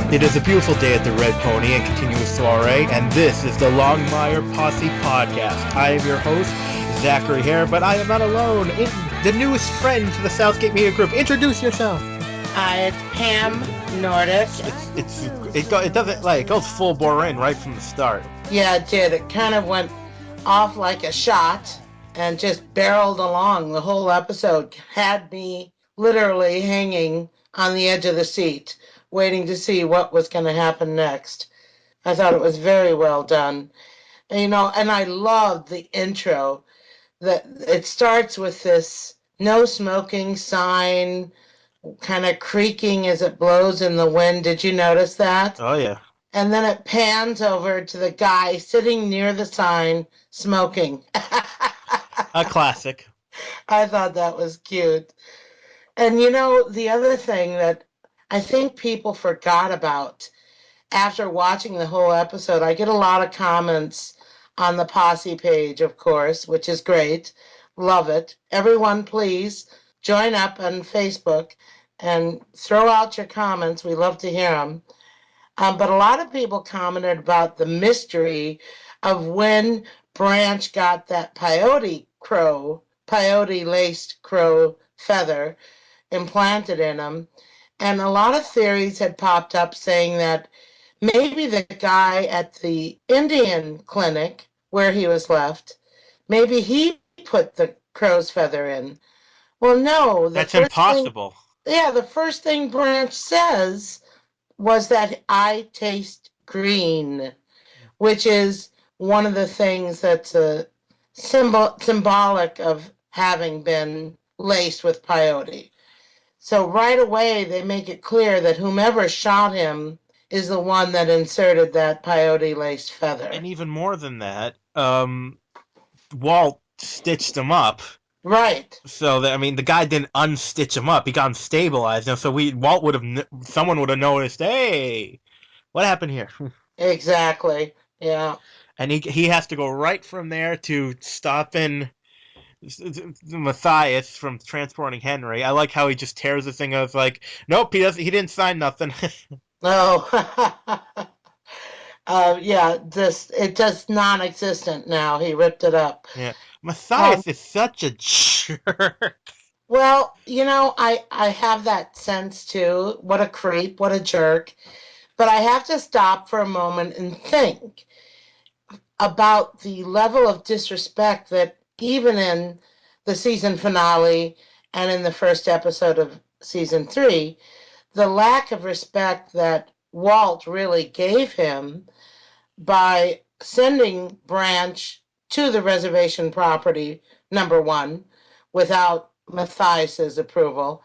It is a beautiful day at the Red Pony and continuous soiree, and this is the Longmire Posse Podcast. I am your host, Zachary Hare, but I am not alone. The newest friend to the Southgate Media Group. Introduce yourself. Hi, it's Pam Nordic. It doesn't like it goes full bore in right from the start. Yeah, it did. It kind of went off like a shot and just barreled along. The whole episode had me literally hanging on the edge of the seat, waiting to see what was going to happen next. I thought it was very well done. And I loved the intro that it starts with this no smoking sign kind of creaking as it blows in the wind. Did you notice that? Oh yeah, And then it pans over to the guy sitting near the sign smoking. a classic. I thought that was cute. And the other thing that I think people forgot about after watching the whole episode, I get a lot of comments on the Posse page, of course, which is great. Love it. Everyone, please join up on Facebook and throw out your comments. We love to hear them. But a lot of people commented about the mystery of when Branch got that peyote laced crow feather implanted in him. And a lot of theories had popped up saying that maybe the guy at the Indian clinic where he was left, maybe he put the crow's feather in. Well, no, That's impossible. the first thing Branch says was that I taste green, which is one of the things that's a symbolic of having been laced with peyote. So right away, they make it clear that whomever shot him is the one that inserted that peyote laced feather. And even more than that, Walt stitched him up. Right. So that, I mean, the guy didn't unstitch him up; he got him stabilized. And so someone would have noticed. Hey, what happened here? Exactly. Yeah. And he has to go right from there to stopping Matthias from transporting Henry. I like how he just tears the thing. I was like, nope, he didn't sign nothing. Oh. Yeah, it's just non-existent now. He ripped it up. Yeah, Um, Matthias is such a jerk. well, I have that sense too. What a creep, what a jerk. But I have to stop for a moment and think about the level of disrespect that even in the season finale and in the first episode of season 3, the lack of respect that Walt really gave him by sending Branch to the reservation property, number one, without Matthias's approval,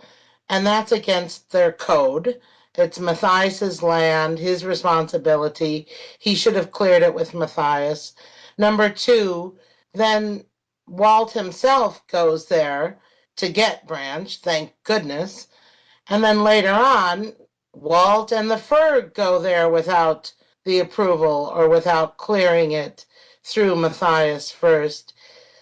and that's against their code. It's Matthias's land, his responsibility. He should have cleared it with Matthias. Number two, then Walt himself goes there to get Branch, thank goodness. And then later on, Walt and the Ferg go there without the approval or without clearing it through Matthias first.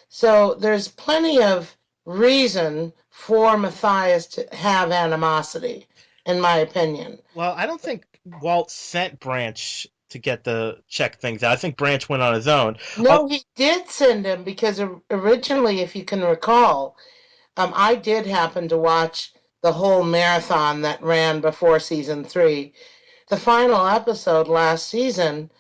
So there's plenty of reason for Matthias to have animosity, in my opinion. Well, I don't think Walt sent Branch to get the check things out. I think Branch went on his own. No, he did send him because originally, if you can recall, I did happen to watch the whole marathon that ran before season 3. The final episode last season,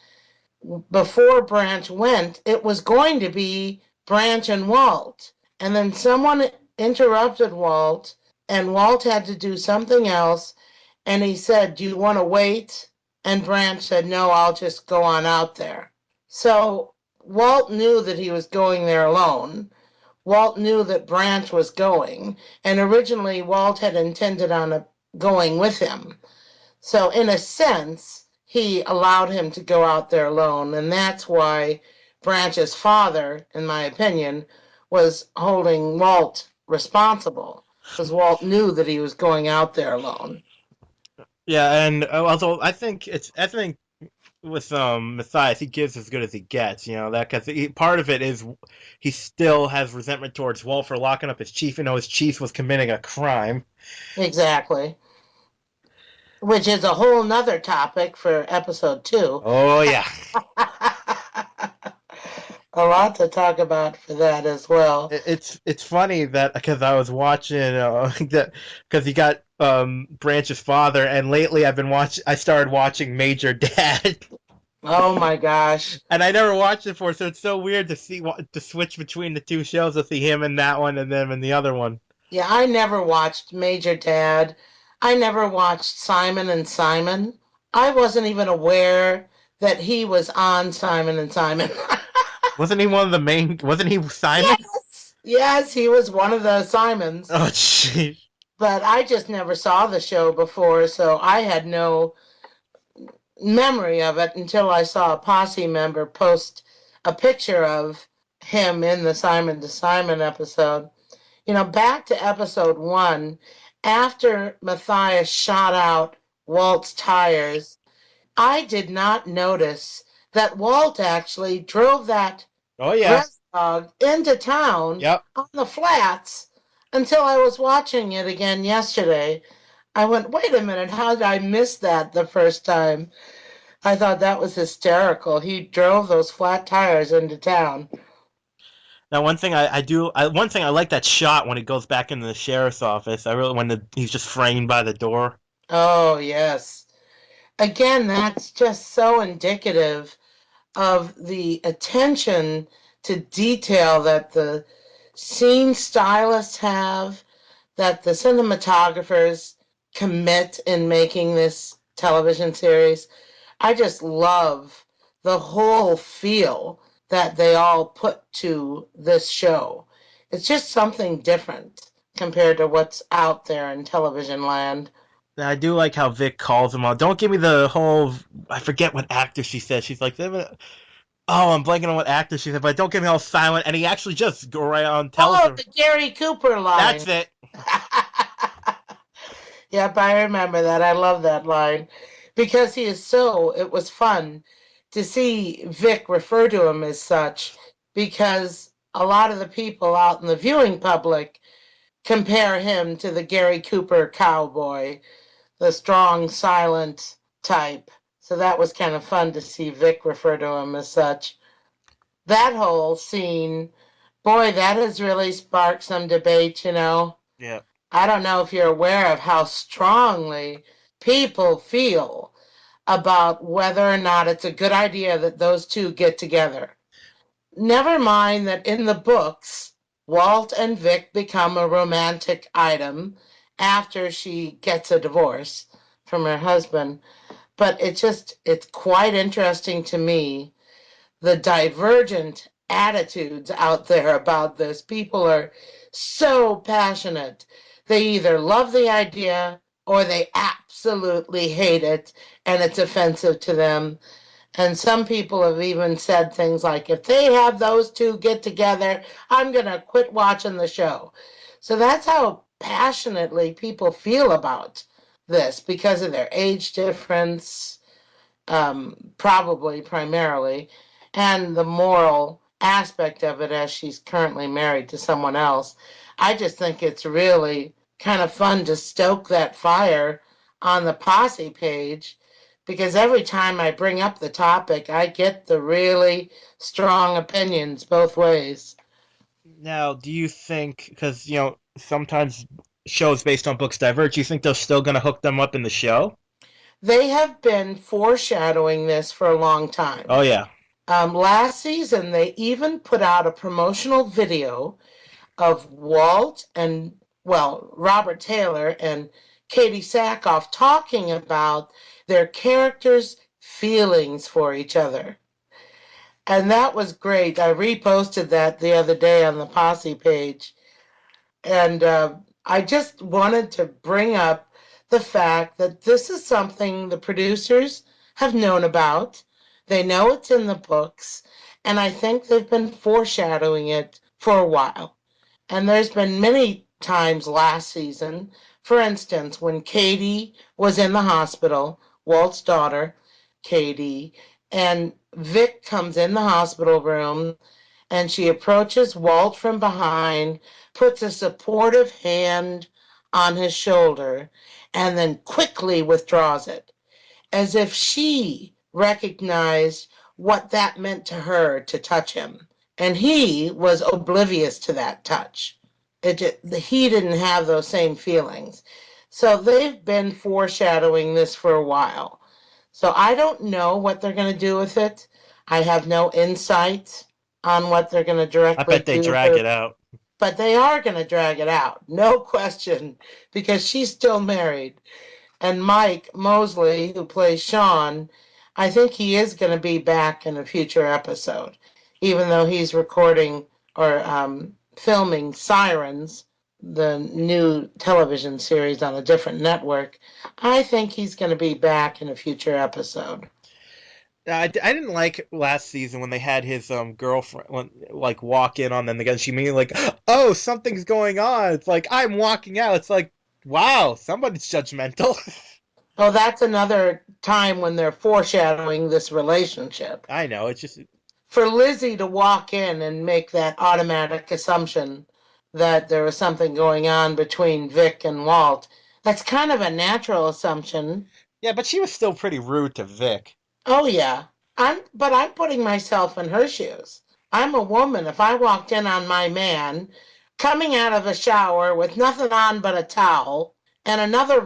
before Branch went, it was going to be Branch and Walt. And then someone interrupted Walt, and Walt had to do something else. And he said, "Do you want to wait?" And Branch said, "No, I'll just go on out there." So Walt knew that he was going there alone. Walt knew that Branch was going. And originally, Walt had intended on going with him. So, in a sense, he allowed him to go out there alone. And that's why Branch's father, in my opinion, was holding Walt responsible, because Walt knew that he was going out there alone. Yeah, and although I think with Matthias, he gives as good as he gets. You know that because part of it is he still has resentment towards Walt for locking up his chief. You know, his chief was committing a crime. Exactly. which is a whole nother topic for episode 2. Oh yeah. A lot to talk about for that as well. It's funny that because I was watching that because he got Branch's father, and lately I started watching Major Dad, Oh my gosh. and I never watched it before, so it's so weird to see to switch between the two shows to see him in that one and them in the other one. Yeah, I never watched Major Dad. I never watched Simon and Simon. I wasn't even aware that he was on Simon and Simon. Wasn't he one of the main? Wasn't he Simon? Yes. Yes, he was one of the Simons. Oh jeez. But I just never saw the show before, so I had no memory of it until I saw a posse member post a picture of him in the Simon to Simon episode. Back to episode 1, after Matthias shot out Walt's tires, I did not notice that Walt actually drove that Oh yeah. res dog into town Yep. on the flats until I was watching it again yesterday. I went, wait a minute, how did I miss that the first time? I thought that was hysterical. He drove those flat tires into town. Now, one thing I like that shot when he goes back into the sheriff's office. I really he's just framed by the door. Oh, yes. Again, that's just so indicative of the attention to detail that the scene stylists have, that the cinematographers commit in making this television series. I just love the whole feel that they all put to this show. It's just something different compared to what's out there in television land. And I do like how Vic calls him out. Don't give me the whole. I forget what actor she said. She's like, oh, I'm blanking on what actor she said, but don't get me all silent. And he actually just go right on tells Oh, her. the Gary Cooper line. That's it. Yep, I remember that. I love that line because it was fun to see Vic refer to him as such because a lot of the people out in the viewing public compare him to the Gary Cooper cowboy, the strong, silent type. So that was kind of fun to see Vic refer to him as such. That whole scene, boy, that has really sparked some debate. Yeah. I don't know if you're aware of how strongly people feel about whether or not it's a good idea that those two get together. Never mind that in the books, Walt and Vic become a romantic item after she gets a divorce from her husband. But it's quite interesting to me the divergent attitudes out there about this. People are so passionate. They either love the idea or they absolutely hate it and it's offensive to them. And some people have even said things like, if they have those two get together, I'm going to quit watching the show. So that's how passionately people feel about this because of their age difference, probably primarily, and the moral aspect of it as she's currently married to someone else. I just think it's really kind of fun to stoke that fire on the posse page because every time I bring up the topic, I get the really strong opinions both ways. Now, do you think because sometimes shows based on books diverge? You think they're still going to hook them up in the show? They have been foreshadowing this for a long Oh time. yeah. Last season, they even put out a promotional video of Walt and, well, Robert Taylor and Katie Sackhoff talking about their characters' feelings for each other. And that was great. I reposted that the other day on the Posse page. And I just wanted to bring up the fact that this is something the producers have known about. They know it's in the books. And I think they've been foreshadowing it for a while. And there's been many times last season, for instance, when Katie was in the hospital, Walt's daughter, Katie, and Vic comes in the hospital room and she approaches Walt from behind, puts a supportive hand on his shoulder and then quickly withdraws it, as if she recognized what that meant to her to touch him. And he was oblivious to that touch. He didn't have those same feelings. So they've been foreshadowing this for a while. So I don't know what they're going to do with it. I have no insight on what they're going to I directly bet they do drag for, it out. but they are going to drag it out, no question, because she's still married. And Mike Mosley, who plays Sean, I think he is going to be back in a future episode, even though he's recording or filming Sirens, the new television series on a different network. I think he's going to be back in a future episode. I didn't like last season when they had his girlfriend like walk in on them again. She immediately like, oh, something's going on. It's like I'm walking out. It's like, wow, somebody's judgmental. Oh, that's another time when they're foreshadowing this relationship. I know. It's just For Lizzie to walk in and make that automatic assumption that there was something going on between Vic and Walt, that's kind of a natural assumption. yeah, but she was still pretty rude to Vic. Oh yeah. I'm putting myself in her shoes. I'm a woman. If I walked in on my man coming out of a shower with nothing on but a towel and another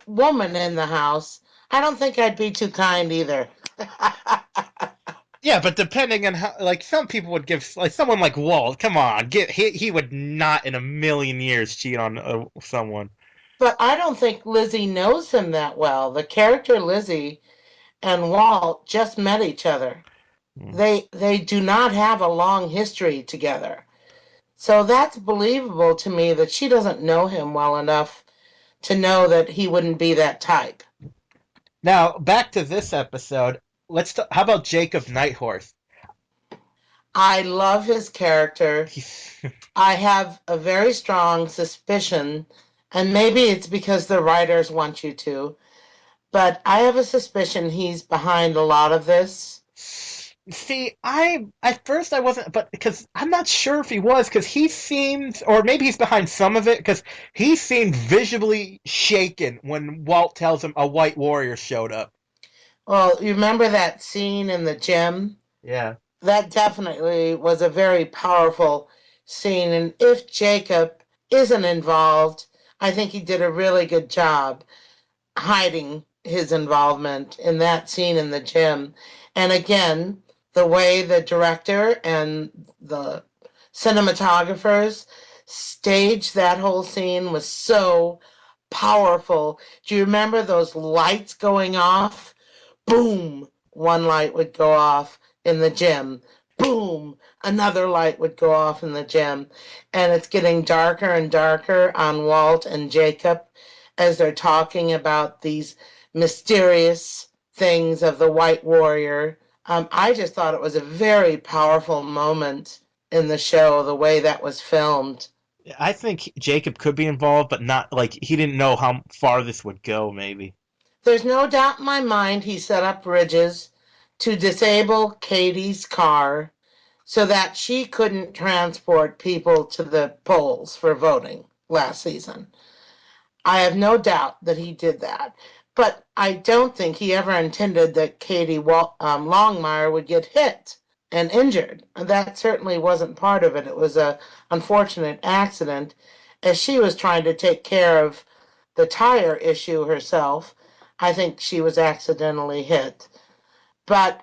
woman in the house, I don't think I'd be too kind either. Yeah, but depending on how, like some people would give, like someone like Walt, come on, he would not in a million years cheat on someone. But I don't think Lizzie knows him that well. The character Lizzie and Walt just met each other. Hmm. They do not have a long history together. So that's believable to me that she doesn't know him well enough to know that he wouldn't be that type. Now back to this episode. How about Jacob Nighthorse? I love his character. He's I have a very strong suspicion, and maybe it's because the writers want you to, but I have a suspicion he's behind a lot of this. See, I at first I wasn't, but because I'm not sure if he was, because he seemed, or maybe he's behind some of it, because he seemed visibly shaken when Walt tells him a white warrior showed up. Well, you remember that scene in the gym? Yeah. That definitely was a very powerful scene. And if Jacob isn't involved, I think he did a really good job hiding his involvement in that scene in the gym. And again, the way the director and the cinematographers staged that whole scene was so powerful. Do you remember those lights going off? Boom, one light would go off in the gym. Boom, another light would go off in the gym. And it's getting darker and darker on Walt and Jacob as they're talking about these mysterious things of the White Warrior. I just thought it was a very powerful moment in the show, the way that was filmed. I think Jacob could be involved, but not like he didn't know how far this would go, maybe. There's no doubt in my mind he set up Bridges to disable Katie's car so that she couldn't transport people to the polls for voting last season. I have no doubt that he did that. But I don't think he ever intended that Katie Longmire would get hit and injured. That certainly wasn't part of it. It was a unfortunate accident as she was trying to take care of the tire issue herself. I think she was accidentally hit. But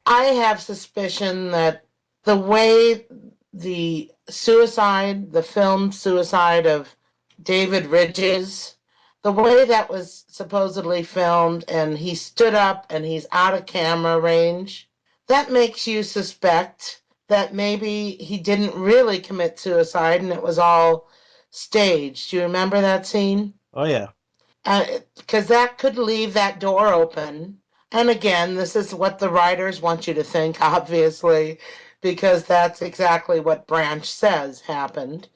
I have suspicion that the way the film suicide of David Ridges, the way that was supposedly filmed and he stood up and he's out of camera range, that makes you suspect that maybe he didn't really commit suicide and it was all staged. Do you remember that scene? Oh yeah. Because that could leave that door open. And again, this is what the writers want you to think, obviously, because that's exactly what Branch says happened.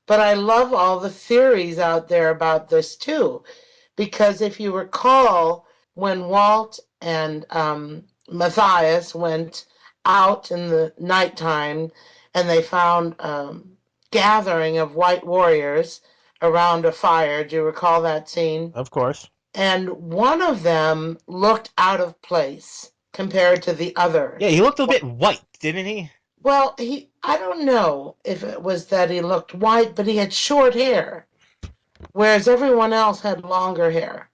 But I love all the theories out there about this too, because if you recall, when Walt and Matthias went out in the nighttime and they found gathering of white warriors, around a fire. Do you recall that scene? Of course. And one of them looked out of place compared to the other. Yeah, he looked a bit white, didn't he? Well, I don't know if it was that he looked white, but he had short hair, whereas everyone else had longer hair.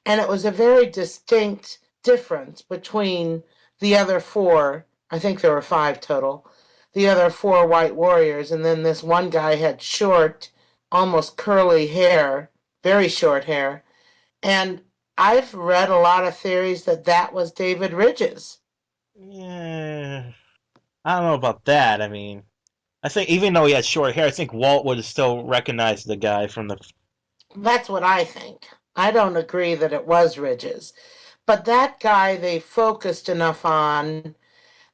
And it was a very distinct difference between the other four. I think there were five total. The other four white warriors, and then this one guy had short, almost curly hair, very short hair. And I've read a lot of theories that that was David Ridges. Yeah, I don't know about that. I mean, I think even though he had short hair, I think Walt would have still recognized the guy from the. That's what I think. I don't agree that it was Ridges. But that guy they focused enough on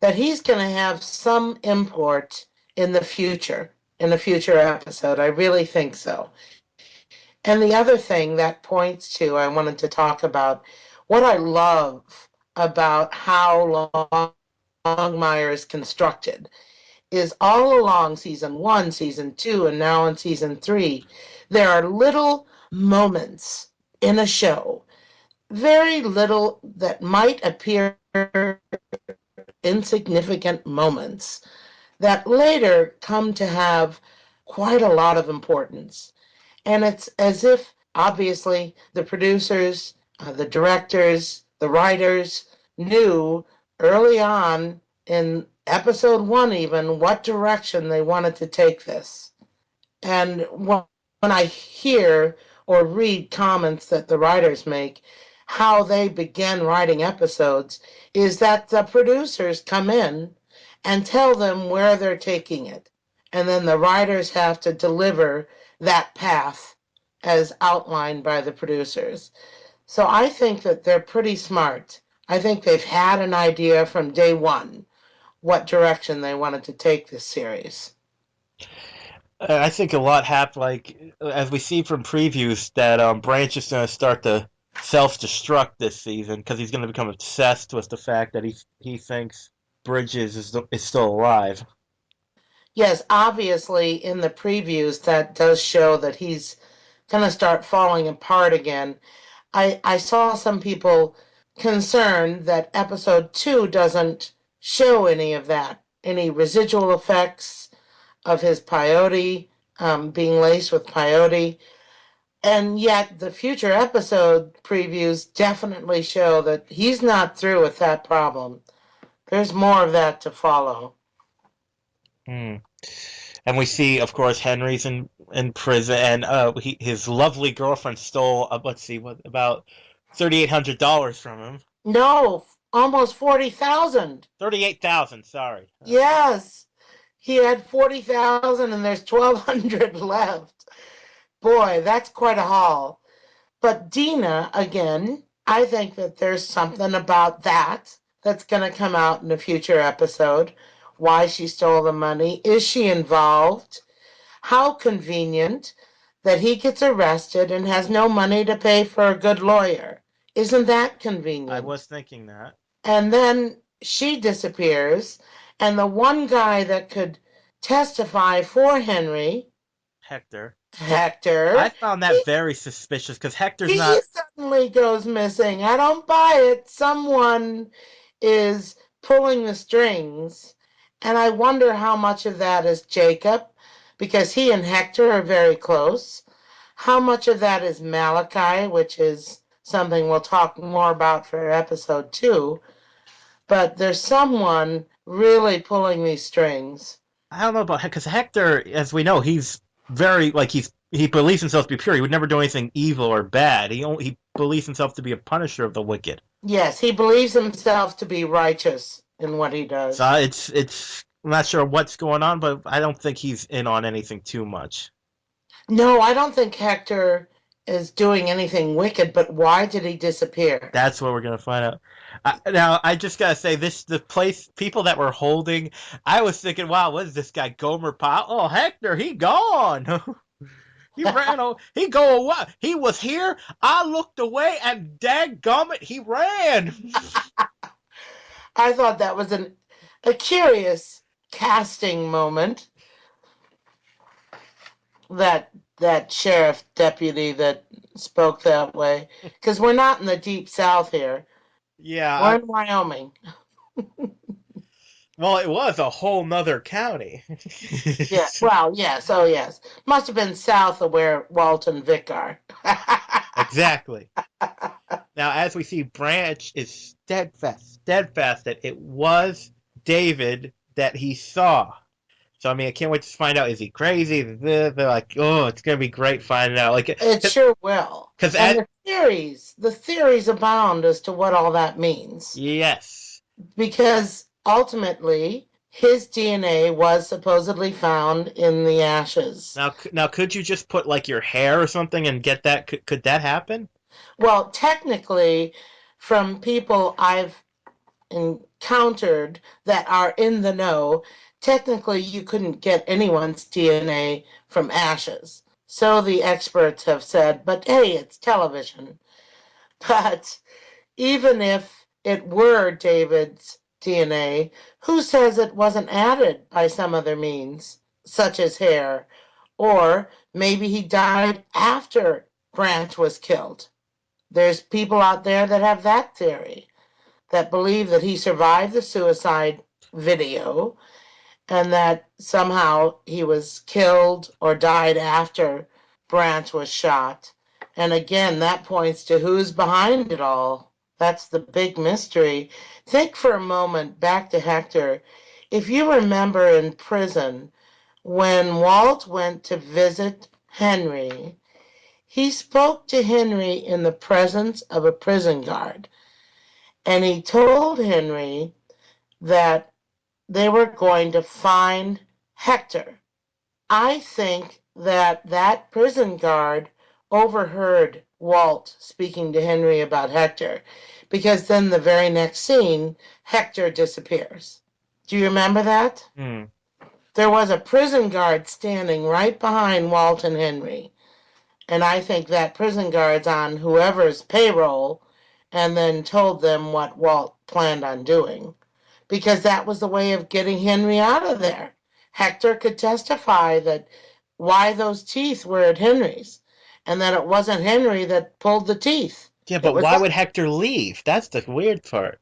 that he's going to have some import in a future episode. I really think so. And the other thing that points to, I wanted to talk about what I love about how Longmire is constructed is all along season one, season two, and now in season three, there are little moments in a show, very little that might appear insignificant moments that later come to have quite a lot of importance. And it's as if, obviously, the producers, the directors, the writers knew early on in episode one, even, what direction they wanted to take this. And when I hear or read comments that the writers make, how they begin writing episodes is that the producers come in and tell them where they're taking it. And then the writers have to deliver that path as outlined by the producers. So I think that they're pretty smart. I think they've had an idea from day one what direction they wanted to take this series. I think a lot happened. Like as we see from previews, that Branch is going to start to self-destruct this season because he's going to become obsessed with the fact that he thinks Bridges is still alive. Yes, obviously in the previews that does show that he's going to start falling apart again. I saw some people concerned that episode two doesn't show any of that, any residual effects of his peyote being laced with peyote. And yet the future episode previews definitely show that he's not through with that problem. There's more of that to follow. Hmm. And we see, of course, Henry's in prison, and his lovely girlfriend stole, let's see, what about $3,800 from him? No, almost 40,000. 38,000. Sorry. Yes. He had 40,000 and there's 1,200 left. Boy, that's quite a haul. But Dina, again, I think that there's something about that that's going to come out in a future episode. Why she stole the money. Is she involved? How convenient that he gets arrested and has no money to pay for a good lawyer. Isn't that I convenient? was thinking that. And then she disappears, and the one guy that could testify for Henry, Hector. I Hector, found he, that very suspicious because Hector's he not. suddenly goes missing. I don't buy it. Someone is pulling the strings, and I wonder how much of that is Jacob, because he and Hector are very close. How much of that is Malachi, which is something we'll talk more about for episode two, but there's someone really pulling these strings. I don't know about because Hector, as we know, he's very like he believes himself to be pure. He would never do anything evil or bad. He believes himself to be a punisher of the wicked. Yes, he believes himself to be righteous in what he So does. it's I'm not sure what's going on, but I don't think he's in on anything too much. No, I don't think Hector is doing anything wicked, but why did he disappear? That's what we're gonna find out. Now, I just gotta say, the place, people that were holding, I was thinking, wow, what is this guy, Gomer Pyle? Oh, Hector, he gone. He ran. He go away. He was here. I looked away, and dadgummit, he ran. I thought that was a curious casting moment that that sheriff deputy that spoke that way. Because we're not in the deep south here. Yeah, We're in Wyoming. well, it was a whole nother county. Yeah. Well, yes. Oh, yes. Must have been south of where Walt and Vic are. Exactly. Now, as we see, Branch is steadfast that it was David that he saw. So, I mean, I can't wait to find out. Is he crazy? They're like, oh, it's gonna be great finding out. Like, It sure will. because And at the theories abound as to what all that means. yes. Because ultimately, his DNA was supposedly found in the ashes. Now, could you just put like your hair or something and get that? Could that happen? Well, technically, from people I've encountered that are in the know, technically you couldn't get anyone's DNA from ashes. So the experts have said, but hey, it's television. But even if it were David's DNA, who says it wasn't added by some other means, such as hair? Or maybe he died after Branch was killed. There's people out there that have that theory, that believe that he survived the suicide video and that somehow he was killed or died after Branch was shot. And again, that points to who's behind it all. That's the big mystery. Think for a moment back to Hector. If you remember in prison, when Walt went to visit Henry, he spoke to Henry in the presence of a prison guard. And he told Henry that they were going to find Hector. I think that that prison guard overheard Walt speaking to Henry about Hector, because then the very next scene, Hector disappears. Do you remember that? Hmm. There was a prison guard standing right behind Walt and Henry, and I think that prison guard's on whoever's payroll and then told them what Walt planned on doing, because that was the way of getting Henry out of there. Hector could testify that why those teeth were at Henry's and that it wasn't Henry that pulled the teeth. Yeah, It but was why would Hector leave? That's the weird part.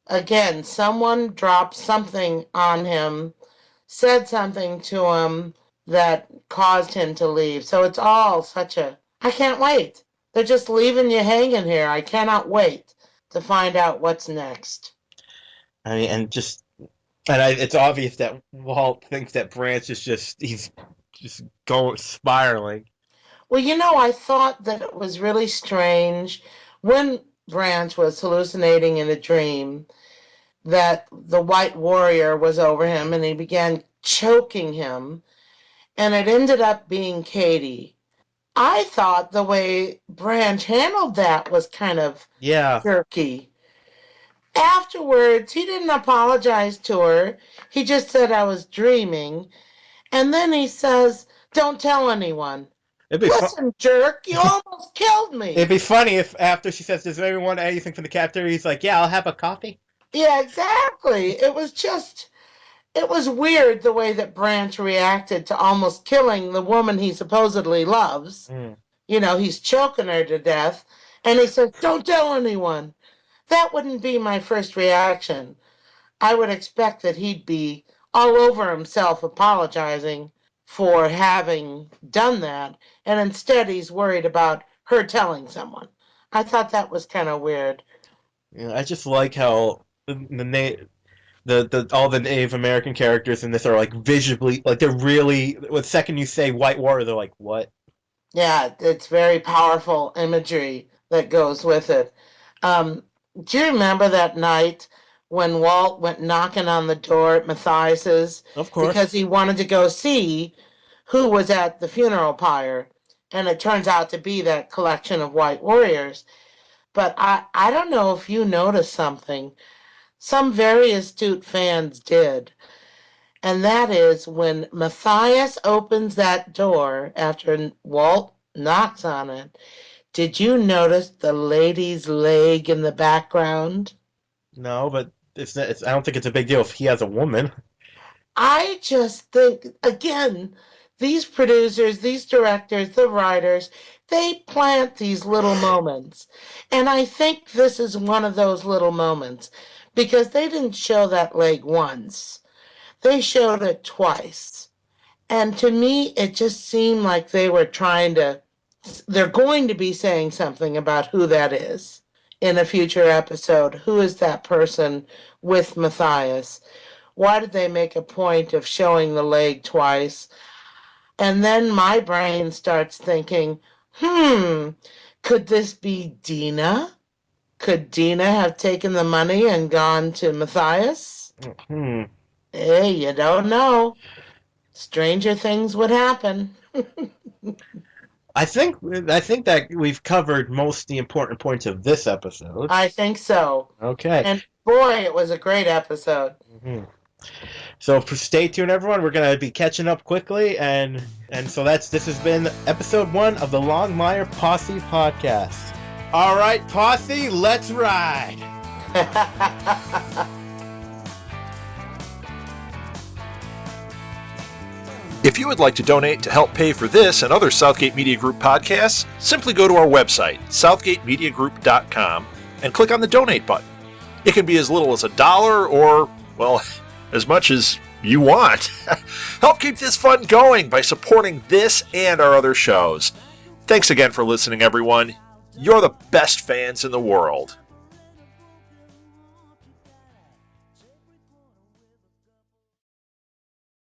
again, someone dropped something on him, said something to him that caused him to leave. So it's all such a I can't wait. They're just leaving you hanging here. I cannot wait to find out what's next. I mean, it's obvious that Walt thinks that Branch is he's just going spiraling. Well, I thought that it was really strange when Branch was hallucinating in a dream that the White Warrior was over him and he began choking him, and it ended up being Katie. I thought the way Branch handled that was kind of Yeah, jerky. Afterwards, he didn't apologize to her. He just said I was dreaming. And then he says, don't tell anyone. it'd be fun. Listen, jerk, you almost killed It'd me. be funny if after she says, "Does anyone want anything from the cafeteria?" He's like, "Yeah, I'll have a coffee." Yeah, exactly. It was weird the way that Branch reacted to almost killing the woman he supposedly loves. Mm. He's choking her to death. And he says, don't tell anyone. That wouldn't be my first reaction. I would expect that he'd be all over himself apologizing for having done that. And instead, he's worried about her telling someone. I thought that was kind of weird. Yeah, I just like how the all the Native American characters in this are like visually like they're really. The second you say White Warrior, they're like, "What?" Yeah, it's very powerful imagery that goes with it. Um, do you remember that night when Walt went knocking on the door at Matthias's Of because course. he wanted to go see who was at the funeral pyre? And it turns out to be that collection of white warriors. But I don't know if you noticed something. Some very astute fans did. And that is when Matthias opens that door after Walt knocks on it. Did you notice the lady's leg in the background? No, but I don't think it's a big deal if he has a woman. I just think, again, these producers, these directors, the writers, they plant these little moments. And I think this is one of those little moments because they didn't show that leg once, they showed it twice. And to me, it just seemed like they're going to be saying something about who that is in a future episode. Who is that person with Matthias? Why did they make a point of showing the leg twice? And then my brain starts thinking, could this be Dina? Could Dina have taken the money and gone to Matthias? Hmm. Hey, you don't know. Stranger things would happen. I think that we've covered most of the important points of this episode. I think so. Okay. And boy, it was a great episode. Mm-hmm. So stay tuned, everyone. We're gonna be catching up quickly, and so this has been episode 1 of the Longmire Posse podcast. All right, Posse, let's ride. If you would like to donate to help pay for this and other Southgate Media Group podcasts, simply go to our website, southgatemediagroup.com, and click on the donate button. It can be as little as $1 or, well, as much as you want. Help keep this fun going by supporting this and our other shows. Thanks again for listening, everyone. You're the best fans in the world.